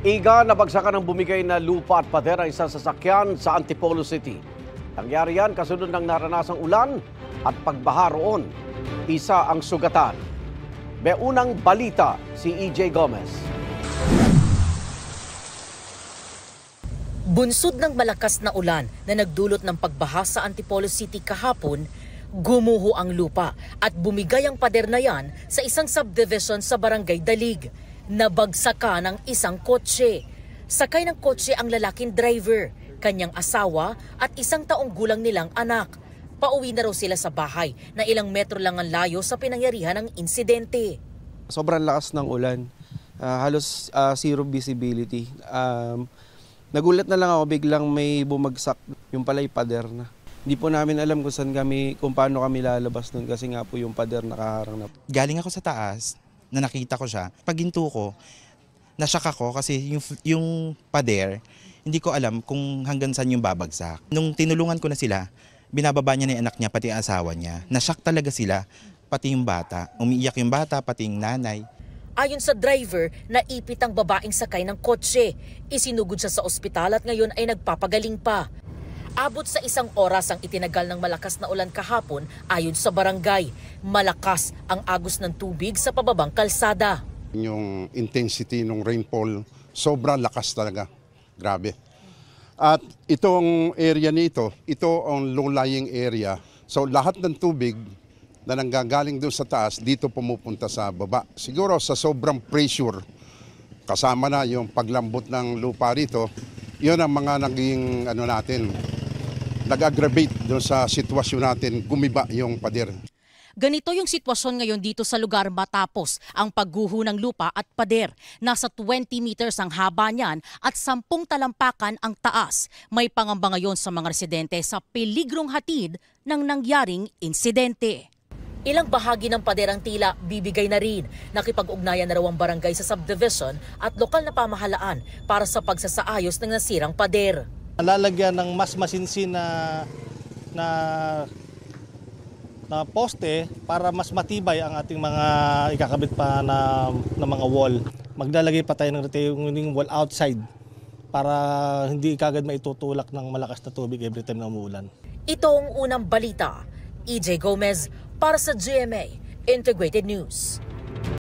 Iga, nabagsakan ng bumigay na lupa at pader ang isang sasakyan sa Antipolo City. Nangyari yan kasunod ng naranasang ulan at pagbaha roon. Isa ang sugatan. May unang balita si EJ Gomez. Bunsod ng malakas na ulan na nagdulot ng pagbaha sa Antipolo City kahapon, gumuho ang lupa at bumigay ang pader na yan sa isang subdivision sa Barangay Dalig. Nabagsakan ng isang kotse. Sakay ng kotse ang lalaking driver, kanyang asawa at 1 taong gulang nilang anak. Pauwi na raw sila sa bahay na ilang metro lang ang layo sa pinangyarihan ng insidente. Sobrang lakas ng ulan, halos zero visibility. Nagulat na lang ako, biglang may bumagsak, yung pala'y pader na. Hindi po namin alam kung paano kami lalabas nun kasi nga po yung pader nakaharang na. Galing ako sa taas, na nakita ko siya. Paghinto ko, nashock ako kasi yung pader, hindi ko alam kung hanggang saan yung babagsak. Nung tinulungan ko na sila, binababa niya na yung anak niya, pati ang asawa niya. Nashock talaga sila, pati yung bata. Umiiyak yung bata, pati yung nanay. Ayon sa driver, naipit ang babaeng sakay ng kotse. Isinugod siya sa ospital at ngayon ay nagpapagaling pa. Abot sa 1 oras ang itinagal ng malakas na ulan kahapon ayon sa barangay. Malakas ang agos ng tubig sa pababang kalsada. Yung intensity ng rainfall, sobrang lakas talaga. Grabe. At itong area nito, ito ang low-lying area. So lahat ng tubig na nanggagaling doon sa taas, dito pumupunta sa baba. Siguro sa sobrang pressure, kasama na yung paglambot ng lupa rito, yun ang mga naging nag-aggravate doon sa sitwasyon natin, gumiba yung pader. Ganito yung sitwasyon ngayon dito sa lugar matapos ang pagguho ng lupa at pader. Nasa 20 meters ang haba niyan at 10 talampakan ang taas. May pangamba ngayon sa mga residente sa peligrong hatid ng nangyaring insidente. Ilang bahagi ng pader ang tila bibigay na rin. Nakipag-ugnayan na raw ang barangay sa subdivision at lokal na pamahalaan para sa pagsasaayos ng nasirang pader. Lalagyan ng mas masinsin na poste para mas matibay ang ating mga ikakabit pa na mga wall. Maglalagay pa tayo ng retaining wall outside para hindi kagad maitutulak ng malakas na tubig every time na umuulan. Ito ang unang balita. EJ Gomez para sa GMA Integrated News.